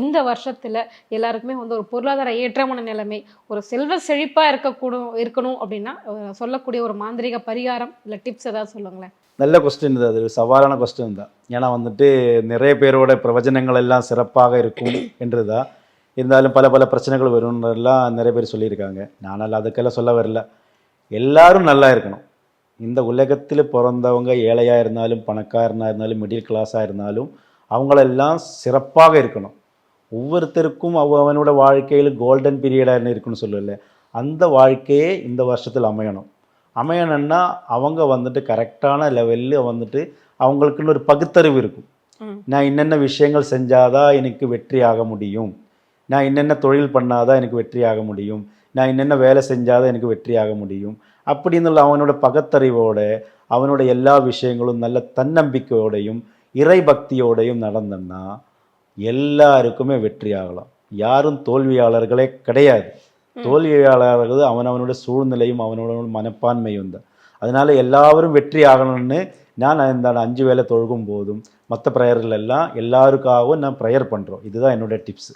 இந்த வருஷத்துல எல்லாருக்குமே வந்து ஒரு பொருளாதார ஏற்றமான நிலைமை, ஒரு செல்வ செழிப்பா இருக்கணும் அப்படின்னா சொல்லக்கூடிய ஒரு மாந்திரீக பரிகாரம் இல்ல டிப்ஸ் ஏதாவது சொல்லுங்களேன். நல்ல கொஸ்டின் இது. அது சவாலான கொஸ்டின் தான். ஏன்னா வந்துட்டு நிறைய பேரோட பிரவச்சனங்கள் எல்லாம் சிறப்பாக இருக்கும் என்று தான். இருந்தாலும் பல பல பிரச்சனைகள் வரும்ன்றதெல்லாம் நிறைய பேர் சொல்லியிருக்காங்க. நானால் அதுக்கெல்லாம் சொல்ல வரல. எல்லாரும் நல்லா இருக்கணும். இந்த உலகத்தில் பிறந்தவங்க ஏழையாக இருந்தாலும் பணக்காரனாக இருந்தாலும் மிடில் கிளாஸாக இருந்தாலும் அவங்களெல்லாம் சிறப்பாக இருக்கணும். ஒவ்வொருத்தருக்கும் அவனோட வாழ்க்கையில் கோல்டன் பீரியடாக இருக்குன்னு சொல்லல. அந்த வாழ்க்கையே இந்த வருஷத்தில் அமையணும்னா அவங்க வந்துட்டு கரெக்டான லெவலில் வந்துட்டு அவங்களுக்குன்னு ஒரு பகுத்தறிவு இருக்கும். நான் என்னென்ன விஷயங்கள் செஞ்சாதான் எனக்கு வெற்றி ஆக முடியும், நான் என்னென்ன தொழில் பண்ணாதான் எனக்கு வெற்றி ஆக முடியும், நான் என்னென்ன வேலை செஞ்சாதான் எனக்கு வெற்றி ஆக முடியும் அப்படின்னு அவனோட பகுத்தறிவோட அவனோட எல்லா விஷயங்களும் நல்ல தன்னம்பிக்கையோடையும் இறை பக்தியோடையும் நடந்தன்னா எல்லாருக்குமே வெற்றி ஆகலாம். யாரும் தோல்வியாளர்களே கிடையாது. தோல்வியாளர்கள் அவனவனோட சூழ்நிலையும் அவனோட மனப்பான்மையும் தான். அதனால எல்லாரும் வெற்றி ஆகணும்னு நான் இந்த 5 வேளை தொழுகும் போதும் மற்ற ப்ரேயர்கள் எல்லாம் எல்லாருக்காகவும் நான் ப்ரேயர் பண்ணுறோம். இதுதான் என்னோட டிப்ஸ்.